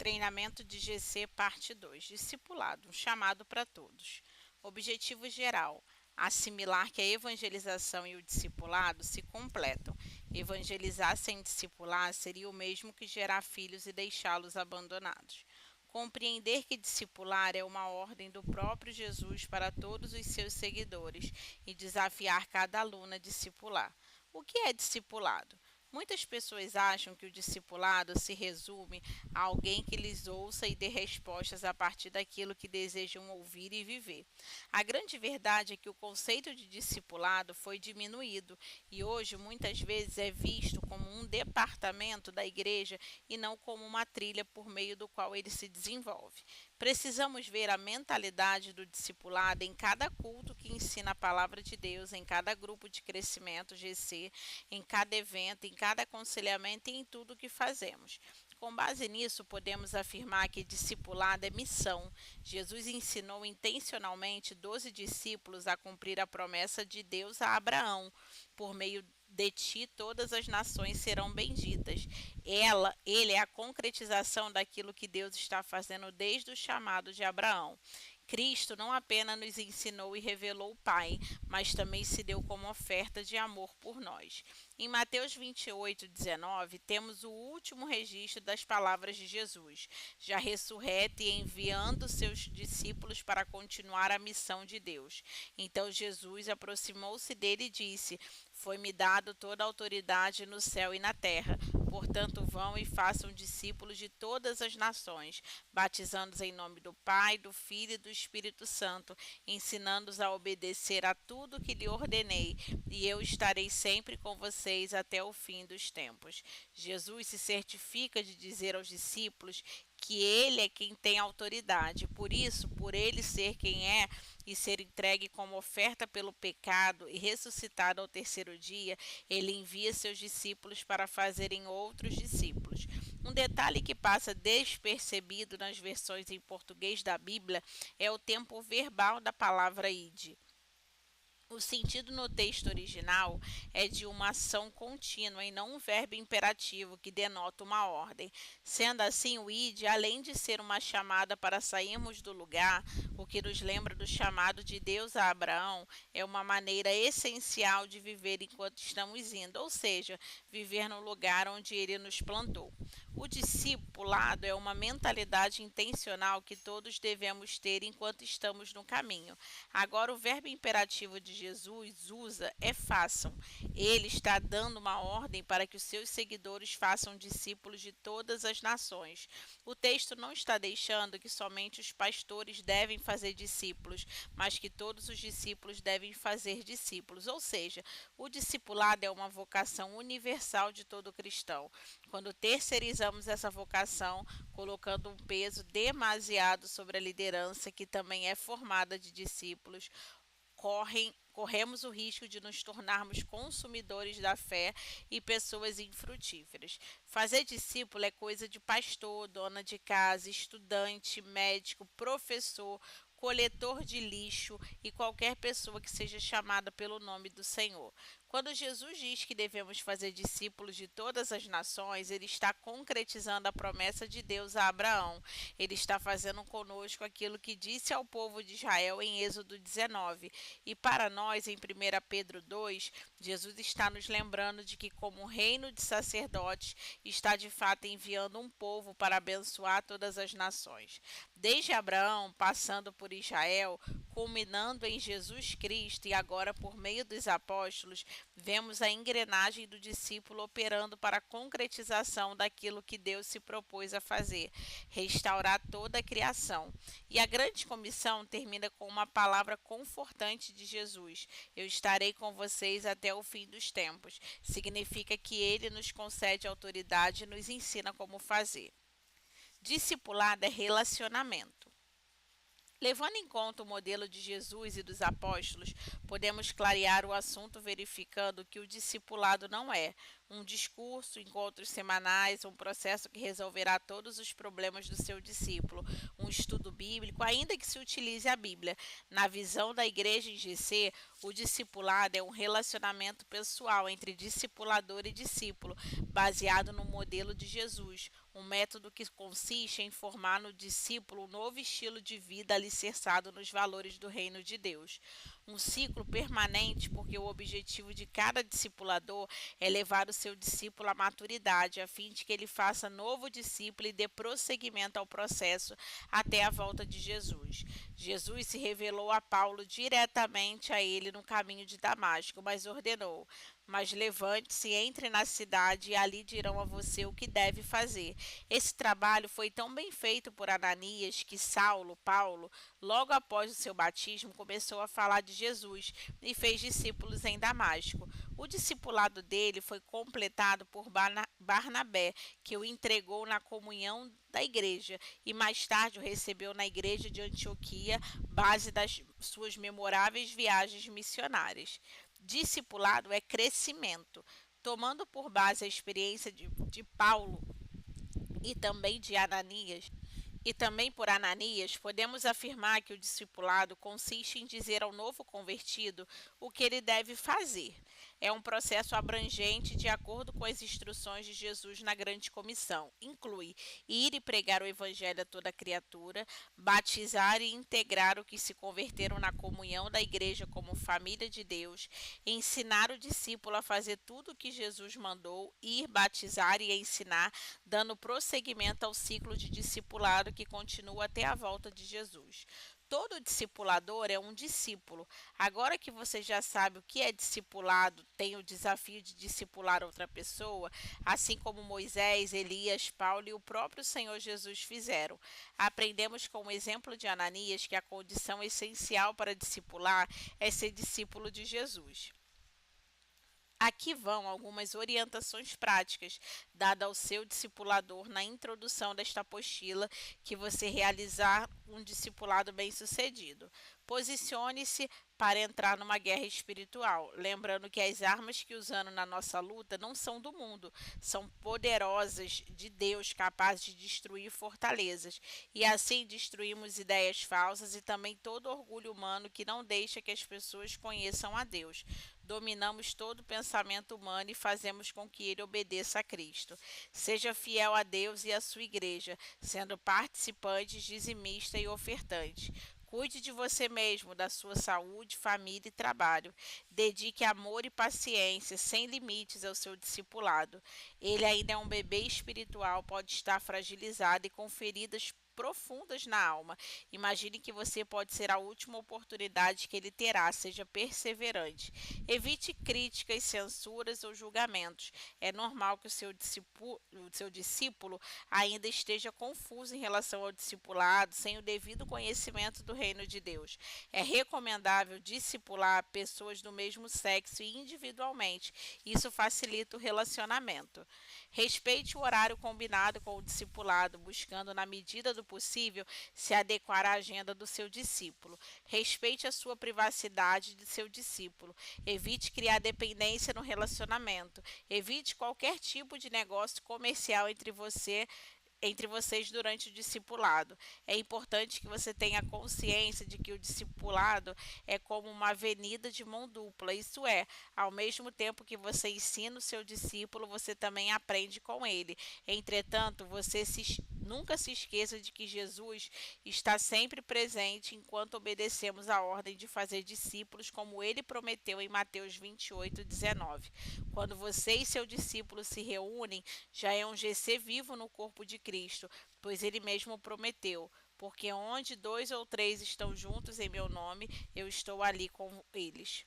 Treinamento de GC, parte 2. Discipulado, um chamado para todos. Objetivo geral: assimilar que a evangelização e o discipulado se completam. Evangelizar sem discipular seria o mesmo que gerar filhos e deixá-los abandonados. Compreender que discipular é uma ordem do próprio Jesus para todos os seus seguidores e desafiar cada aluno a discipular. O que é discipulado? Muitas pessoas acham que o discipulado se resume a alguém que lhes ouça e dê respostas a partir daquilo que desejam ouvir e viver. A grande verdade é que o conceito de discipulado foi diminuído e hoje muitas vezes é visto como um departamento da igreja e não como uma trilha por meio do qual ele se desenvolve. Precisamos ver a mentalidade do discipulado em cada culto que ensina a palavra de Deus, em cada grupo de crescimento GC, em cada evento, em cada aconselhamento e em tudo que fazemos. Com base nisso, podemos afirmar que discipulado é missão. Jesus ensinou intencionalmente 12 discípulos a cumprir a promessa de Deus a Abraão: por meio de ti todas as nações serão benditas. Ele é a concretização daquilo que Deus está fazendo desde o chamado de Abraão. Cristo não apenas nos ensinou e revelou o Pai, mas também se deu como oferta de amor por nós. Em Mateus 28:19, temos o último registro das palavras de Jesus, já ressurreto e enviando seus discípulos para continuar a missão de Deus. Então Jesus aproximou-se dele e disse: foi-me dado toda a autoridade no céu e na terra. Portanto, vão e façam discípulos de todas as nações, batizando-os em nome do Pai, do Filho e do Espírito Santo, ensinando-os a obedecer a tudo que lhe ordenei, e eu estarei sempre com vocês até o fim dos tempos. Jesus se certifica de dizer aos discípulos que ele é quem tem autoridade. Por isso, por ele ser quem é e ser entregue como oferta pelo pecado e ressuscitado ao terceiro dia, ele envia seus discípulos para fazerem outros discípulos. Um detalhe que passa despercebido nas versões em português da Bíblia é o tempo verbal da palavra ide. O sentido no texto original é de uma ação contínua e não um verbo imperativo que denota uma ordem. Sendo assim, o id, além de ser uma chamada para sairmos do lugar, o que nos lembra do chamado de Deus a Abraão, é uma maneira essencial de viver enquanto estamos indo, ou seja, viver no lugar onde ele nos plantou. O discipulado é uma mentalidade intencional que todos devemos ter enquanto estamos no caminho. Agora, o verbo imperativo de Jesus usa é façam. Ele está dando uma ordem para que os seus seguidores façam discípulos de todas as nações. O texto não está deixando que somente os pastores devem fazer discípulos, mas que todos os discípulos devem fazer discípulos. Ou seja, o discipulado é uma vocação universal de todo cristão. Quando terceirizamos essa vocação, colocando um peso demasiado sobre a liderança, que também é formada de discípulos, corremos o risco de nos tornarmos consumidores da fé e pessoas infrutíferas. Fazer discípulo é coisa de pastor, dona de casa, estudante, médico, professor, coletor de lixo e qualquer pessoa que seja chamada pelo nome do Senhor. Quando Jesus diz que devemos fazer discípulos de todas as nações, ele está concretizando a promessa de Deus a Abraão. Ele está fazendo conosco aquilo que disse ao povo de Israel em Êxodo 19. E para nós, em 1 Pedro 2, Jesus está nos lembrando de que, como reino de sacerdotes, está de fato enviando um povo para abençoar todas as nações. Desde Abraão, passando por Israel, culminando em Jesus Cristo e agora por meio dos apóstolos, vemos a engrenagem do discípulo operando para a concretização daquilo que Deus se propôs a fazer: restaurar toda a criação. E a grande comissão termina com uma palavra confortante de Jesus: eu estarei com vocês até o fim dos tempos. Significa que ele nos concede autoridade e nos ensina como fazer. Discipulado é relacionamento. Levando em conta o modelo de Jesus e dos apóstolos, podemos clarear o assunto verificando que o discipulado não é, um discurso, encontros semanais, um processo que resolverá todos os problemas do seu discípulo, um estudo bíblico, ainda que se utilize a Bíblia. Na visão da igreja em GC, o discipulado é um relacionamento pessoal entre discipulador e discípulo, baseado no modelo de Jesus, um método que consiste em formar no discípulo um novo estilo de vida alicerçado nos valores do reino de Deus. Um ciclo permanente, porque o objetivo de cada discipulador é levar o seu discípulo à maturidade, a fim de que ele faça novo discípulo e dê prosseguimento ao processo até a volta de Jesus. Jesus se revelou a Paulo diretamente a ele no caminho de Damasco, mas ordenou: mas levante-se, entre na cidade e ali dirão a você o que deve fazer. Esse trabalho foi tão bem feito por Ananias que Paulo, logo após o seu batismo, começou a falar de Jesus e fez discípulos em Damasco. O discipulado dele foi completado por Barnabé, que o entregou na comunhão da igreja e mais tarde o recebeu na igreja de Antioquia, base das suas memoráveis viagens missionárias. Discipulado é crescimento. Tomando por base a experiência de Paulo e também de Ananias, e também por Ananias, podemos afirmar que o discipulado consiste em dizer ao novo convertido o que ele deve fazer. É um processo abrangente de acordo com as instruções de Jesus na grande comissão. Inclui ir e pregar o evangelho a toda criatura, batizar e integrar o que se converteram na comunhão da igreja como família de Deus, ensinar o discípulo a fazer tudo o que Jesus mandou, ir batizar e ensinar, dando prosseguimento ao ciclo de discipulado que continua até a volta de Jesus. Todo discipulador é um discípulo. Agora que você já sabe o que é discipulado, tem o desafio de discipular outra pessoa, assim como Moisés, Elias, Paulo e o próprio Senhor Jesus fizeram. Aprendemos com o exemplo de Ananias que a condição essencial para discipular é ser discípulo de Jesus. Aqui vão algumas orientações práticas dadas ao seu discipulador na introdução desta apostila que você realizar um discipulado bem-sucedido. Posicione-se para entrar numa guerra espiritual, lembrando que as armas que usamos na nossa luta não são do mundo, são poderosas de Deus, capazes de destruir fortalezas, e assim destruímos ideias falsas e também todo orgulho humano que não deixa que as pessoas conheçam a Deus. Dominamos todo pensamento humano e fazemos com que ele obedeça a Cristo. Seja fiel a Deus e à sua igreja, sendo participante, dizimista e ofertante. Cuide de você mesmo, da sua saúde, família e trabalho. Dedique amor e paciência sem limites ao seu discipulado. Ele ainda é um bebê espiritual, pode estar fragilizado e com feridas profundas na alma. Imagine que você pode ser a última oportunidade que ele terá, seja perseverante. Evite críticas, censuras ou julgamentos. É normal que o seu discípulo ainda esteja confuso em relação ao discipulado, sem o devido conhecimento do reino de Deus. É recomendável discipular pessoas do mesmo sexo e individualmente. Isso facilita o relacionamento. Respeite o horário combinado com o discipulado, buscando, na medida do possível, se adequar à agenda do seu discípulo. Respeite a sua privacidade de seu discípulo. Evite criar dependência no relacionamento. Evite qualquer tipo de negócio comercial entre vocês durante o discipulado. É importante que você tenha consciência de que o discipulado é como uma avenida de mão dupla, isso é, ao mesmo tempo que você ensina o seu discípulo, você também aprende com ele. Entretanto, nunca se esqueça de que Jesus está sempre presente enquanto obedecemos a ordem de fazer discípulos, como ele prometeu em Mateus 28:19. Quando você e seu discípulo se reúnem, já é um GC vivo no corpo de Cristo, pois ele mesmo prometeu: porque onde dois ou três estão juntos em meu nome, eu estou ali com eles.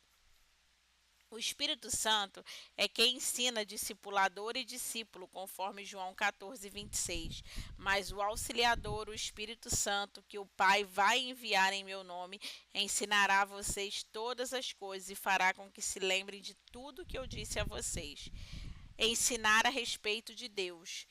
O Espírito Santo é quem ensina discipulador e discípulo, conforme João 14:26. Mas o Auxiliador, o Espírito Santo, que o Pai vai enviar em meu nome, ensinará a vocês todas as coisas e fará com que se lembrem de tudo que eu disse a vocês. Ensinar a respeito de Deus.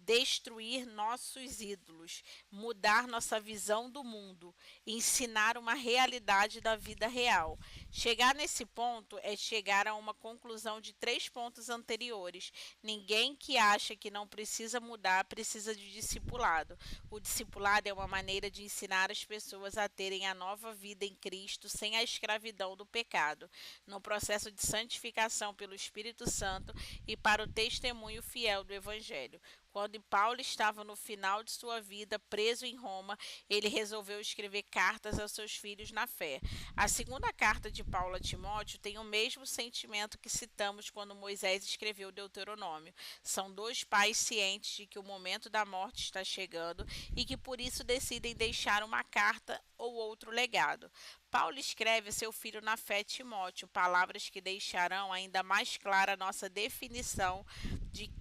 destruir nossos ídolos, mudar nossa visão do mundo, ensinar uma realidade da vida real. Chegar nesse ponto é chegar a uma conclusão de 3 pontos anteriores. Ninguém que acha que não precisa mudar precisa de discipulado. O discipulado é uma maneira de ensinar as pessoas a terem a nova vida em Cristo sem a escravidão do pecado, no processo de santificação pelo Espírito Santo e para o testemunho fiel do Evangelho. Quando Paulo estava no final de sua vida, preso em Roma, ele resolveu escrever cartas aos seus filhos na fé. A segunda carta de Paulo a Timóteo tem o mesmo sentimento que citamos quando Moisés escreveu Deuteronômio. São dois pais cientes de que o momento da morte está chegando e que por isso decidem deixar uma carta ou outro legado. Paulo escreve a seu filho na fé, Timóteo, palavras que deixarão ainda mais clara a nossa definição de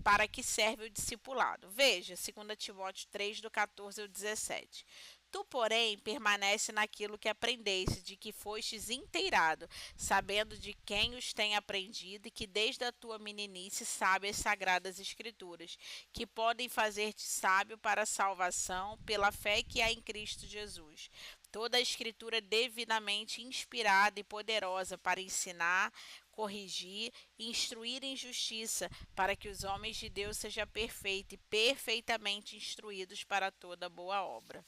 para que serve o discipulado. Veja, 2 Timóteo 3, do 14 ao 17. Tu, porém, permanece naquilo que aprendeste, de que fostes inteirado, sabendo de quem os tem aprendido, e que desde a tua meninice sabe as sagradas escrituras, que podem fazer-te sábio para a salvação, pela fé que há em Cristo Jesus. Toda a escritura é devidamente inspirada e poderosa para ensinar, corrigir e instruir em justiça, para que os homens de Deus sejam perfeitos e perfeitamente instruídos para toda boa obra.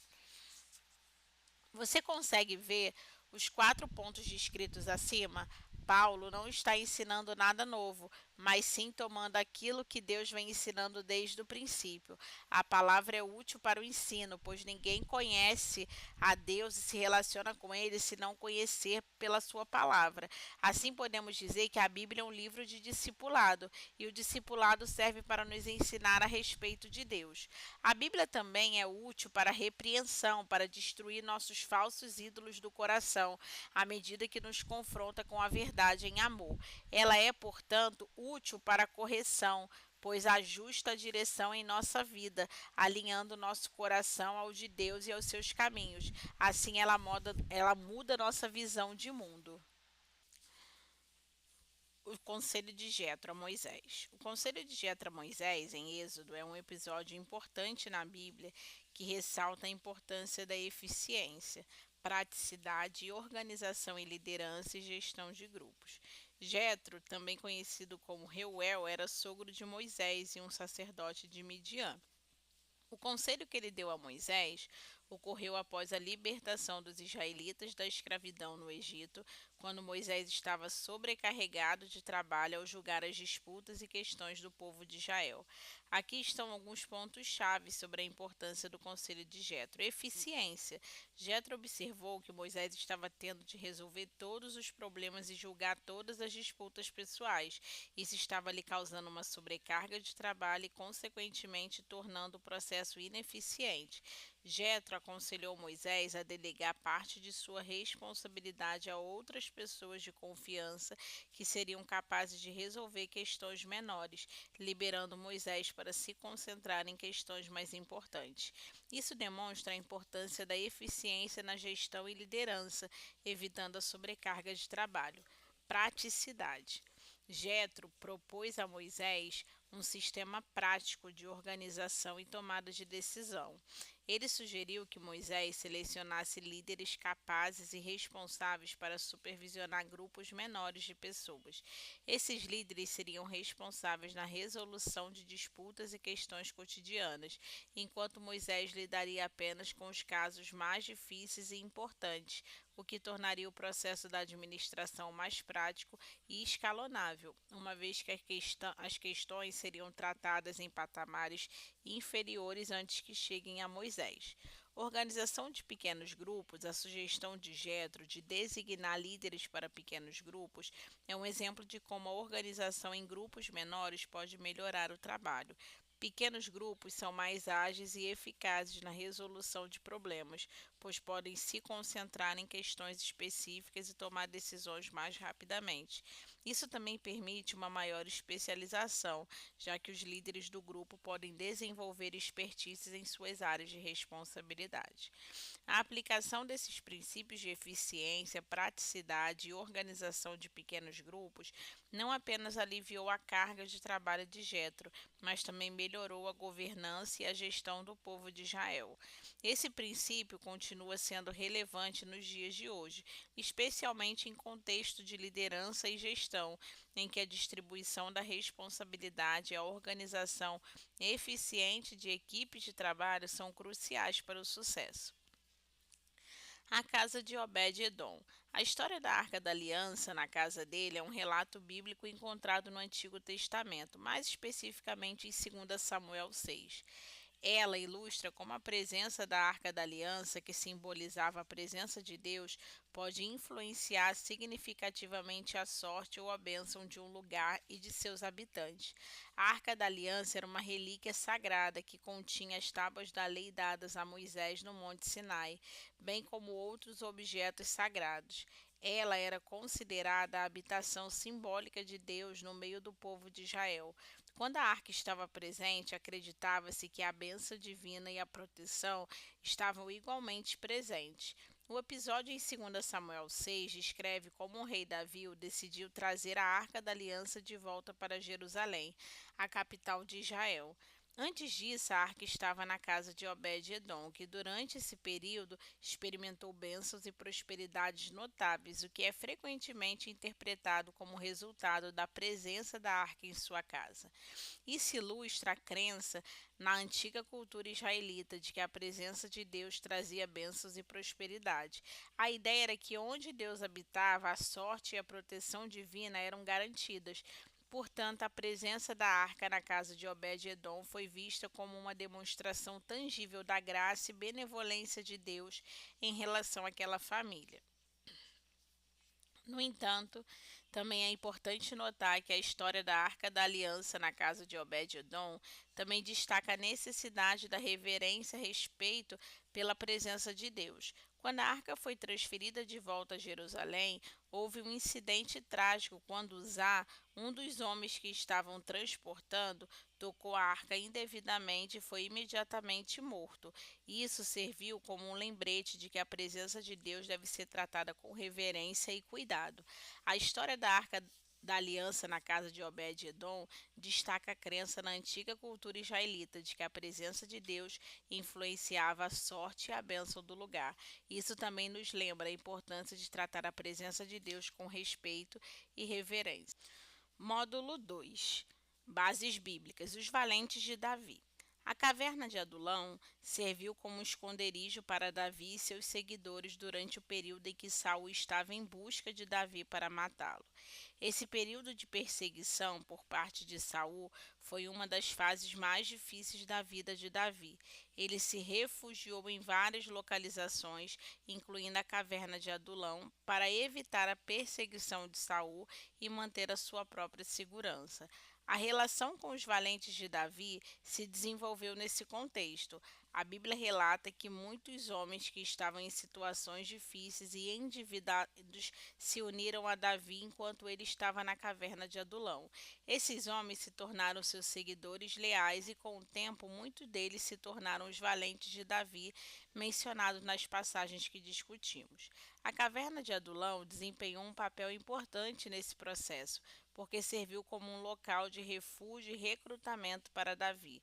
Você consegue ver os 4 pontos descritos acima? Paulo não está ensinando nada novo, mas sim tomando aquilo que Deus vem ensinando desde o princípio. A palavra é útil para o ensino, pois ninguém conhece a Deus e se relaciona com Ele se não conhecer pela sua palavra. Assim podemos dizer que a Bíblia é um livro de discipulado, e o discipulado serve para nos ensinar a respeito de Deus. A Bíblia também é útil para a repreensão, para destruir nossos falsos ídolos do coração, à medida que nos confronta com a verdade em amor. Ela é, portanto, útil para a correção, pois ajusta a direção em nossa vida, alinhando nosso coração ao de Deus e aos seus caminhos. Assim, ela muda nossa visão de mundo. O conselho de Jetro a Moisés. O conselho de Jetro a Moisés, em Êxodo, é um episódio importante na Bíblia que ressalta a importância da eficiência, praticidade, organização e liderança e gestão de grupos. Jetro, também conhecido como Reuel, era sogro de Moisés e um sacerdote de Midian. O conselho que ele deu a Moisés ocorreu após a libertação dos israelitas da escravidão no Egito, quando Moisés estava sobrecarregado de trabalho ao julgar as disputas e questões do povo de Israel. Aqui estão alguns pontos-chave sobre a importância do conselho de Jetro. Eficiência. Jetro observou que Moisés estava tendo de resolver todos os problemas e julgar todas as disputas pessoais. Isso estava lhe causando uma sobrecarga de trabalho e, consequentemente, tornando o processo ineficiente. Jetro aconselhou Moisés a delegar parte de sua responsabilidade a outras pessoas de confiança que seriam capazes de resolver questões menores, liberando Moisés para se concentrar em questões mais importantes. Isso demonstra a importância da eficiência na gestão e liderança, evitando a sobrecarga de trabalho. Praticidade. Jetro propôs a Moisés um sistema prático de organização e tomada de decisão. Ele sugeriu que Moisés selecionasse líderes capazes e responsáveis para supervisionar grupos menores de pessoas. Esses líderes seriam responsáveis na resolução de disputas e questões cotidianas, enquanto Moisés lidaria apenas com os casos mais difíceis e importantes, o que tornaria o processo da administração mais prático e escalonável, uma vez que as questões seriam tratadas em patamares inferiores antes que cheguem a Moisés. Organização de pequenos grupos. A sugestão de Jetro de designar líderes para pequenos grupos é um exemplo de como a organização em grupos menores pode melhorar o trabalho. Pequenos grupos são mais ágeis e eficazes na resolução de problemas, pois podem se concentrar em questões específicas e tomar decisões mais rapidamente. Isso também permite uma maior especialização, já que os líderes do grupo podem desenvolver expertises em suas áreas de responsabilidade. A aplicação desses princípios de eficiência, praticidade e organização de pequenos grupos não apenas aliviou a carga de trabalho de Jetro, mas também melhorou a governança e a gestão do povo de Israel. Esse princípio continua sendo relevante nos dias de hoje, especialmente em contexto de liderança e gestão, em que a distribuição da responsabilidade e a organização eficiente de equipes de trabalho são cruciais para o sucesso. A casa de Obed-Edom. A história da Arca da Aliança na casa dele é um relato bíblico encontrado no Antigo Testamento, mais especificamente em 2 Samuel 6. Ela ilustra como a presença da Arca da Aliança, que simbolizava a presença de Deus, pode influenciar significativamente a sorte ou a bênção de um lugar e de seus habitantes. A Arca da Aliança era uma relíquia sagrada que continha as tábuas da lei dadas a Moisés no Monte Sinai, bem como outros objetos sagrados. Ela era considerada a habitação simbólica de Deus no meio do povo de Israel. Quando a arca estava presente, acreditava-se que a bênção divina e a proteção estavam igualmente presentes. O episódio em 2 Samuel 6 descreve como o rei Davi decidiu trazer a Arca da Aliança de volta para Jerusalém, a capital de Israel. Antes disso, a arca estava na casa de Obed-Edom, que durante esse período experimentou bênçãos e prosperidades notáveis, o que é frequentemente interpretado como resultado da presença da arca em sua casa. Isso ilustra a crença na antiga cultura israelita de que a presença de Deus trazia bênçãos e prosperidade. A ideia era que onde Deus habitava, a sorte e a proteção divina eram garantidas. Portanto, a presença da arca na casa de Obed-Edom foi vista como uma demonstração tangível da graça e benevolência de Deus em relação àquela família. No entanto, também é importante notar que a história da Arca da Aliança na casa de Obed-Edom também destaca a necessidade da reverência e respeito pela presença de Deus. Quando a arca foi transferida de volta a Jerusalém, houve um incidente trágico quando Uzá, um dos homens que estavam transportando, tocou a arca indevidamente e foi imediatamente morto. Isso serviu como um lembrete de que a presença de Deus deve ser tratada com reverência e cuidado. A história da Arca da Aliança na casa de Obed-Edom destaca a crença na antiga cultura israelita de que a presença de Deus influenciava a sorte e a bênção do lugar. Isso também nos lembra a importância de tratar a presença de Deus com respeito e reverência. Módulo 2. Bases bíblicas. Os valentes de Davi. A caverna de Adulão serviu como esconderijo para Davi e seus seguidores durante o período em que Saul estava em busca de Davi para matá-lo. Esse período de perseguição por parte de Saul foi uma das fases mais difíceis da vida de Davi. Ele se refugiou em várias localizações, incluindo a caverna de Adulão, para evitar a perseguição de Saul e manter a sua própria segurança. A relação com os valentes de Davi se desenvolveu nesse contexto. A Bíblia relata que muitos homens que estavam em situações difíceis e endividados se uniram a Davi enquanto ele estava na caverna de Adulão. Esses homens se tornaram seus seguidores leais e, com o tempo, muitos deles se tornaram os valentes de Davi, mencionados nas passagens que discutimos. A caverna de Adulão desempenhou um papel importante nesse processo, porque serviu como um local de refúgio e recrutamento para Davi.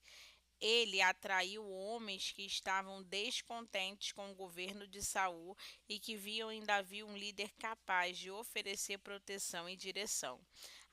Ele atraiu homens que estavam descontentes com o governo de Saul e que viam em Davi um líder capaz de oferecer proteção e direção.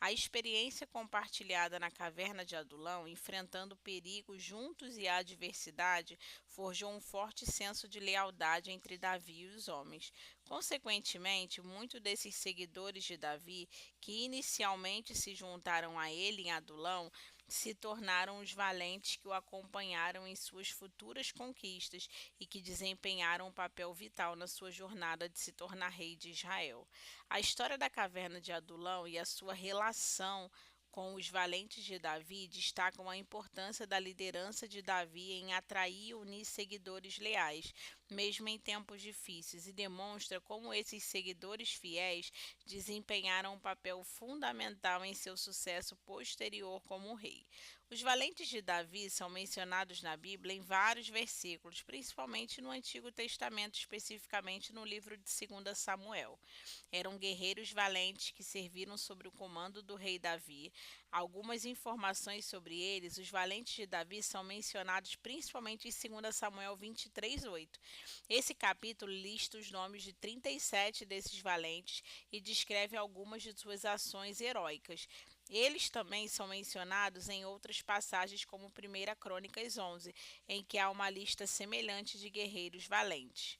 A experiência compartilhada na caverna de Adulão, enfrentando perigos juntos e a adversidade, forjou um forte senso de lealdade entre Davi e os homens. Consequentemente, muitos desses seguidores de Davi, que inicialmente se juntaram a ele em Adulão, se tornaram os valentes que o acompanharam em suas futuras conquistas e que desempenharam um papel vital na sua jornada de se tornar rei de Israel. A história da caverna de Adulão e a sua relação Com os valentes de Davi, destacam a importância da liderança de Davi em atrair e unir seguidores leais, mesmo em tempos difíceis, e demonstra como esses seguidores fiéis desempenharam um papel fundamental em seu sucesso posterior como rei. Os valentes de Davi são mencionados na Bíblia em vários versículos, principalmente no Antigo Testamento, especificamente no livro de 2 Samuel. Eram guerreiros valentes que serviram sob o comando do rei Davi. Algumas informações sobre eles, os valentes de Davi, são mencionados principalmente em 2 Samuel 23:8. Esse capítulo lista os nomes de 37 desses valentes e descreve algumas de suas ações heróicas. Eles também são mencionados em outras passagens, como 1 Crônicas 11, em que há uma lista semelhante de guerreiros valentes.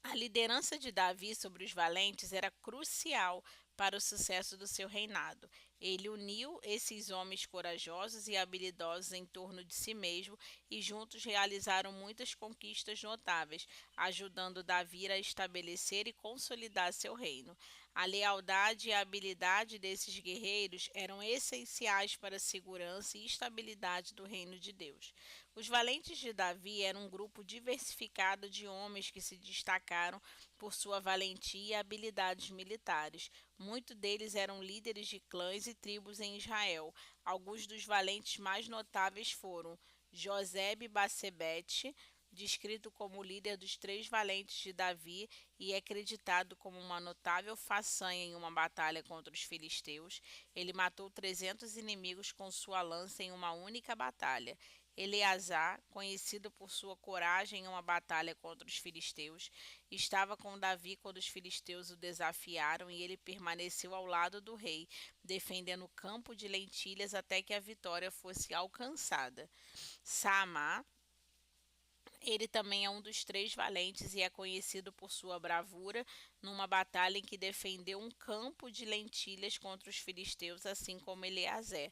A liderança de Davi sobre os valentes era crucial para o sucesso do seu reinado. Ele uniu esses homens corajosos e habilidosos em torno de si mesmo e juntos realizaram muitas conquistas notáveis, ajudando Davi a estabelecer e consolidar seu reino. A lealdade e a habilidade desses guerreiros eram essenciais para a segurança e estabilidade do reino de Deus. Os valentes de Davi eram um grupo diversificado de homens que se destacaram por sua valentia e habilidades militares. Muitos deles eram líderes de clãs e tribos em Israel. Alguns dos valentes mais notáveis foram Josebe-Basebete, descrito como líder dos 3 valentes de Davi e é creditado como uma notável façanha em uma batalha contra os filisteus. Ele matou 300 inimigos com sua lança em uma única batalha. Eleazar, conhecido por sua coragem em uma batalha contra os filisteus, estava com Davi quando os filisteus o desafiaram e ele permaneceu ao lado do rei, defendendo o campo de lentilhas até que a vitória fosse alcançada. Sama, ele também é um dos 3 valentes e é conhecido por sua bravura numa batalha em que defendeu um campo de lentilhas contra os filisteus, assim como Eleazar.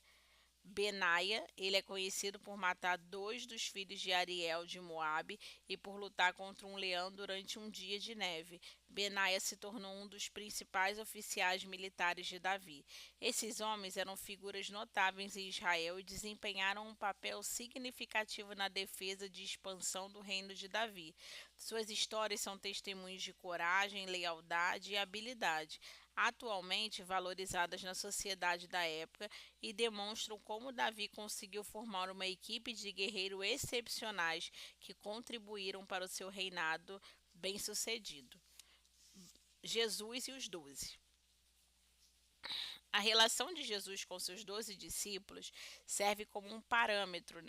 Benaia, ele é conhecido por matar 2 dos filhos de Ariel de Moabe e por lutar contra um leão durante um dia de neve. Benaia se tornou um dos principais oficiais militares de Davi. Esses homens eram figuras notáveis em Israel e desempenharam um papel significativo na defesa e expansão do reino de Davi. Suas histórias são testemunhos de coragem, lealdade e habilidade, atualmente valorizadas na sociedade da época, e demonstram como Davi conseguiu formar uma equipe de guerreiros excepcionais que contribuíram para o seu reinado bem-sucedido. Jesus e os 12. A relação de Jesus com seus 12 discípulos serve como um parâmetro,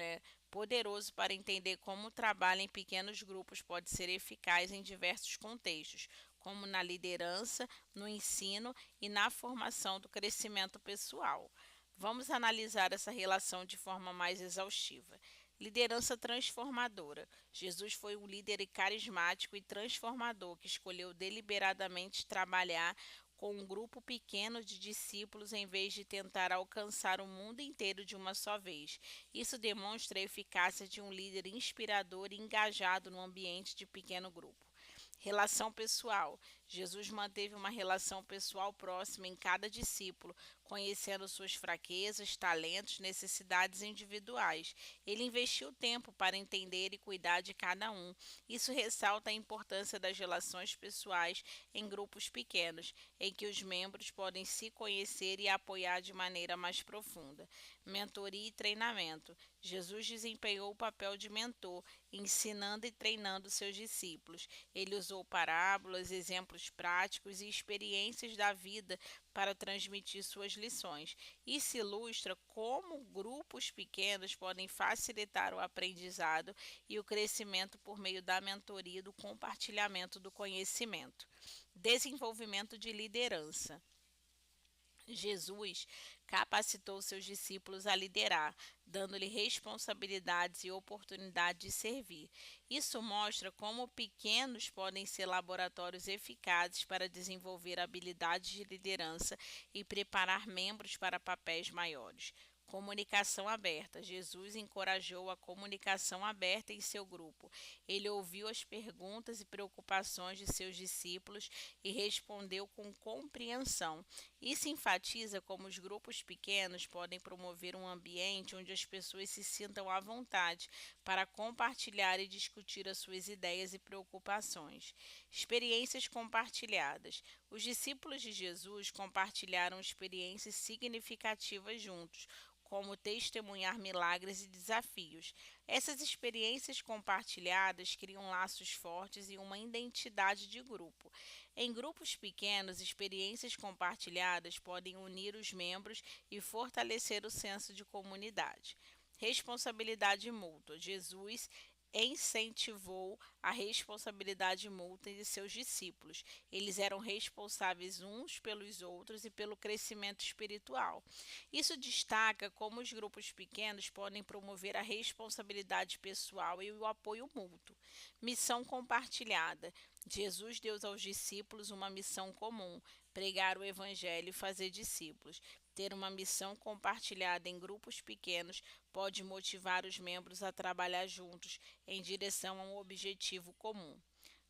poderoso para entender como o trabalho em pequenos grupos pode ser eficaz em diversos contextos, como na liderança, no ensino e na formação do crescimento pessoal. Vamos analisar essa relação de forma mais exaustiva. Liderança transformadora. Jesus foi um líder carismático e transformador que escolheu deliberadamente trabalhar com um grupo pequeno de discípulos em vez de tentar alcançar o mundo inteiro de uma só vez. Isso demonstra a eficácia de um líder inspirador e engajado no ambiente de pequeno grupo. Relação pessoal. Jesus manteve uma relação pessoal próxima em cada discípulo, conhecendo suas fraquezas, talentos, necessidades individuais. Ele investiu tempo para entender e cuidar de cada um. Isso ressalta a importância das relações pessoais em grupos pequenos, em que os membros podem se conhecer e apoiar de maneira mais profunda. Mentoria e treinamento. Jesus desempenhou o papel de mentor, ensinando e treinando seus discípulos. Ele usou parábolas, exemplos práticos e experiências da vida para transmitir suas lições. Isso ilustra como grupos pequenos podem facilitar o aprendizado e o crescimento por meio da mentoria e do compartilhamento do conhecimento. Desenvolvimento de liderança. Jesus capacitou seus discípulos a liderar, dando-lhe responsabilidades e oportunidade de servir. Isso mostra como pequenos podem ser laboratórios eficazes para desenvolver habilidades de liderança e preparar membros para papéis maiores. Comunicação aberta. Jesus encorajou a comunicação aberta em seu grupo. Ele ouviu as perguntas e preocupações de seus discípulos e respondeu com compreensão. Isso enfatiza como os grupos pequenos podem promover um ambiente onde as pessoas se sintam à vontade para compartilhar e discutir as suas ideias e preocupações. Experiências compartilhadas. Os discípulos de Jesus compartilharam experiências significativas juntos, como testemunhar milagres e desafios. Essas experiências compartilhadas criam laços fortes e uma identidade de grupo. Em grupos pequenos, experiências compartilhadas podem unir os membros e fortalecer o senso de comunidade. Responsabilidade mútua. Jesus incentivou a responsabilidade mútua de seus discípulos. Eles eram responsáveis uns pelos outros e pelo crescimento espiritual. Isso destaca como os grupos pequenos podem promover a responsabilidade pessoal e o apoio mútuo. Missão compartilhada. Jesus deu aos discípulos uma missão comum: pregar o evangelho e fazer discípulos. Ter uma missão compartilhada em grupos pequenos pode motivar os membros a trabalhar juntos em direção a um objetivo comum.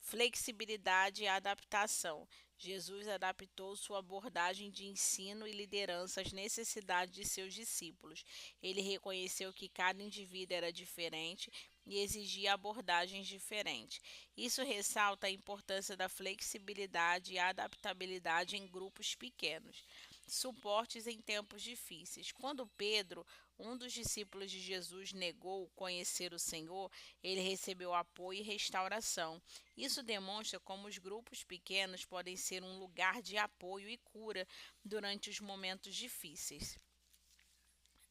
Flexibilidade e adaptação. Jesus adaptou sua abordagem de ensino e liderança às necessidades de seus discípulos. Ele reconheceu que cada indivíduo era diferente e exigia abordagens diferentes. Isso ressalta a importância da flexibilidade e adaptabilidade em grupos pequenos. Suportes em tempos difíceis. Quando Pedro, um dos discípulos de Jesus, negou conhecer o Senhor, ele recebeu apoio e restauração. Isso demonstra como os grupos pequenos podem ser um lugar de apoio e cura durante os momentos difíceis.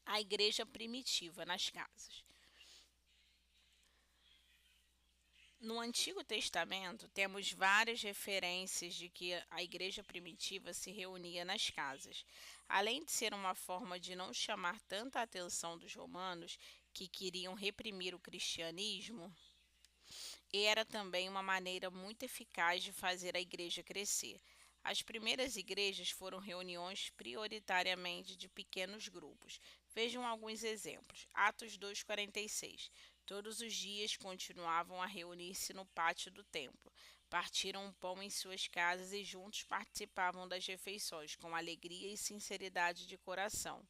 A igreja primitiva nas casas. No Antigo Testamento, temos várias referências de que a igreja primitiva se reunia nas casas. Além de ser uma forma de não chamar tanta atenção dos romanos, que queriam reprimir o cristianismo, era também uma maneira muito eficaz de fazer a igreja crescer. As primeiras igrejas foram reuniões prioritariamente de pequenos grupos. Vejam alguns exemplos. Atos 2:46. Todos os dias continuavam a reunir-se no pátio do templo. Partiram o pão em suas casas e juntos participavam das refeições com alegria e sinceridade de coração.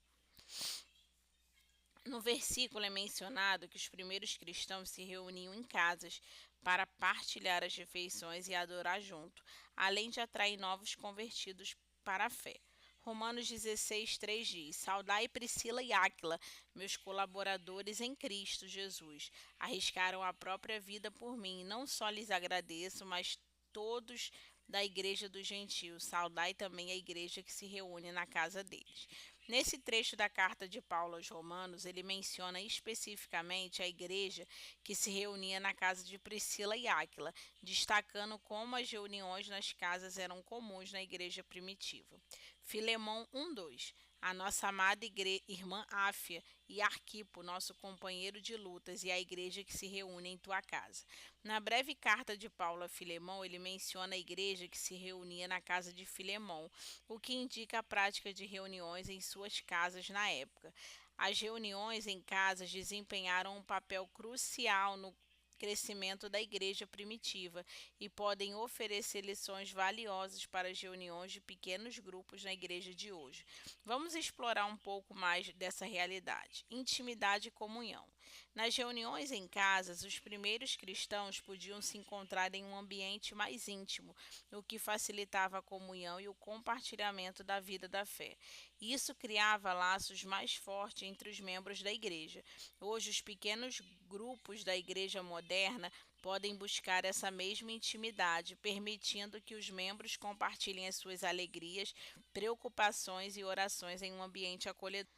No versículo é mencionado que os primeiros cristãos se reuniam em casas para partilhar as refeições e adorar junto, além de atrair novos convertidos para a fé. Romanos 16:3 diz: Saudai Priscila e Áquila, meus colaboradores em Cristo Jesus. Arriscaram a própria vida por mim. Não só lhes agradeço, mas todos da igreja dos gentios. Saudai também a igreja que se reúne na casa deles. Nesse trecho da carta de Paulo aos Romanos, ele menciona especificamente a igreja que se reunia na casa de Priscila e Áquila, destacando como as reuniões nas casas eram comuns na igreja primitiva. Filemão 1:2. A nossa amada irmã Áfia e Arquipo, nosso companheiro de lutas, e a igreja que se reúne em tua casa. Na breve carta de Paulo a Filemão, ele menciona a igreja que se reunia na casa de Filemão, o que indica a prática de reuniões em suas casas na época. As reuniões em casas desempenharam um papel crucial no crescimento da igreja primitiva e podem oferecer lições valiosas para as reuniões de pequenos grupos na igreja de hoje. Vamos explorar um pouco mais dessa realidade. Intimidade e comunhão. Nas reuniões em casas, os primeiros cristãos podiam se encontrar em um ambiente mais íntimo, o que facilitava a comunhão e o compartilhamento da vida da fé. Isso criava laços mais fortes entre os membros da igreja. Hoje, os pequenos grupos da igreja moderna podem buscar essa mesma intimidade, permitindo que os membros compartilhem as suas alegrias, preocupações e orações em um ambiente acolhedor.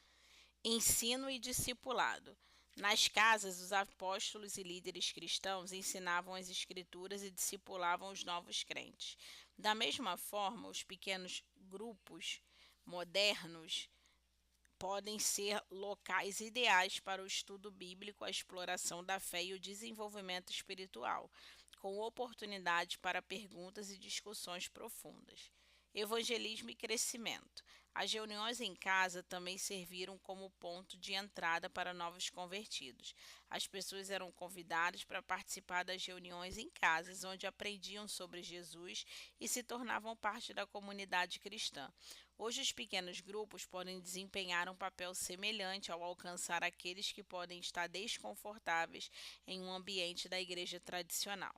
Ensino e discipulado. Nas casas, os apóstolos e líderes cristãos ensinavam as escrituras e discipulavam os novos crentes. Da mesma forma, os pequenos grupos modernos podem ser locais ideais para o estudo bíblico, a exploração da fé e o desenvolvimento espiritual, com oportunidade para perguntas e discussões profundas. Evangelismo e crescimento. As reuniões em casa também serviram como ponto de entrada para novos convertidos. As pessoas eram convidadas para participar das reuniões em casas, onde aprendiam sobre Jesus e se tornavam parte da comunidade cristã. Hoje, os pequenos grupos podem desempenhar um papel semelhante ao alcançar aqueles que podem estar desconfortáveis em um ambiente da igreja tradicional.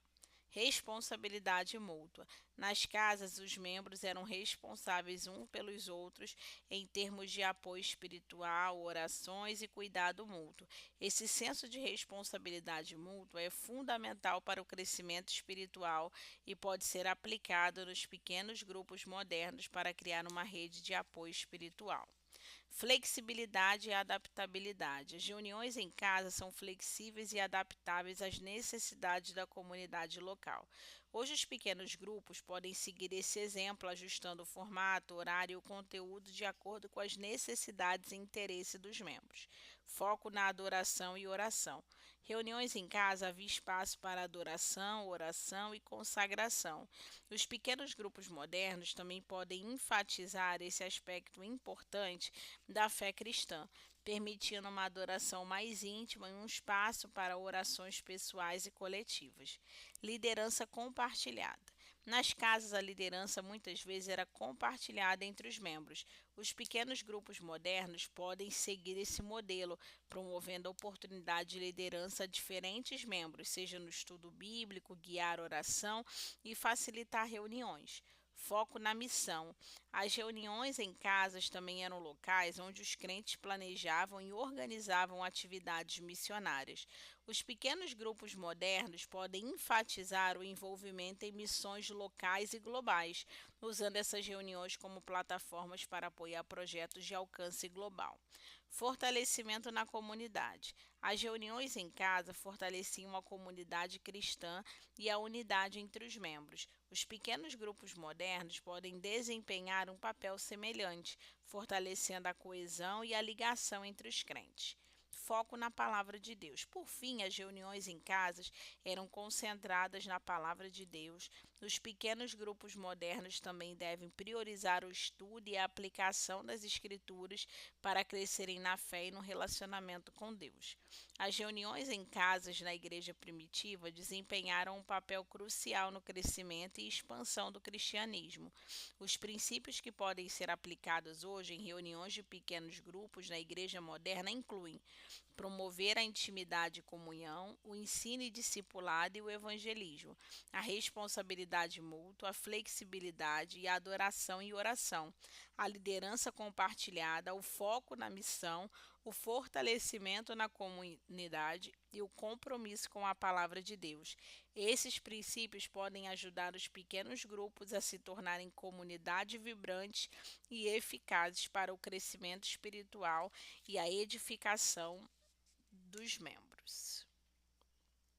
Responsabilidade mútua. Nas casas, os membros eram responsáveis uns pelos outros em termos de apoio espiritual, orações e cuidado mútuo. Esse senso de responsabilidade mútua é fundamental para o crescimento espiritual e pode ser aplicado nos pequenos grupos modernos para criar uma rede de apoio espiritual. Flexibilidade e adaptabilidade. As reuniões em casa são flexíveis e adaptáveis às necessidades da comunidade local. Hoje, os pequenos grupos podem seguir esse exemplo, ajustando o formato, horário e o conteúdo de acordo com as necessidades e interesses dos membros. Foco na adoração e oração. Reuniões em casa havia espaço para adoração, oração e consagração. Os pequenos grupos modernos também podem enfatizar esse aspecto importante da fé cristã, permitindo uma adoração mais íntima e um espaço para orações pessoais e coletivas. Liderança compartilhada. Nas casas, a liderança muitas vezes era compartilhada entre os membros. Os pequenos grupos modernos podem seguir esse modelo, promovendo a oportunidade de liderança a diferentes membros, seja no estudo bíblico, guiar oração e facilitar reuniões. Foco na missão. As reuniões em casas também eram locais onde os crentes planejavam e organizavam atividades missionárias. Os pequenos grupos modernos podem enfatizar o envolvimento em missões locais e globais, usando essas reuniões como plataformas para apoiar projetos de alcance global. Fortalecimento na comunidade. As reuniões em casa fortaleciam a comunidade cristã e a unidade entre os membros. Os pequenos grupos modernos podem desempenhar um papel semelhante, fortalecendo a coesão e a ligação entre os crentes. Foco na palavra de Deus. Por fim, as reuniões em casas eram concentradas na palavra de Deus. Os pequenos grupos modernos também devem priorizar o estudo e a aplicação das Escrituras para crescerem na fé e no relacionamento com Deus. As reuniões em casas na igreja primitiva desempenharam um papel crucial no crescimento e expansão do cristianismo. Os princípios que podem ser aplicados hoje em reuniões de pequenos grupos na igreja moderna incluem promover a intimidade e comunhão, o ensino e discipulado e o evangelismo, a responsabilidade mútua, a flexibilidade e a adoração e oração, a liderança compartilhada, o foco na missão, o fortalecimento na comunidade e o compromisso com a palavra de Deus. Esses princípios podem ajudar os pequenos grupos a se tornarem comunidades vibrantes e eficazes para o crescimento espiritual e a edificação dos membros.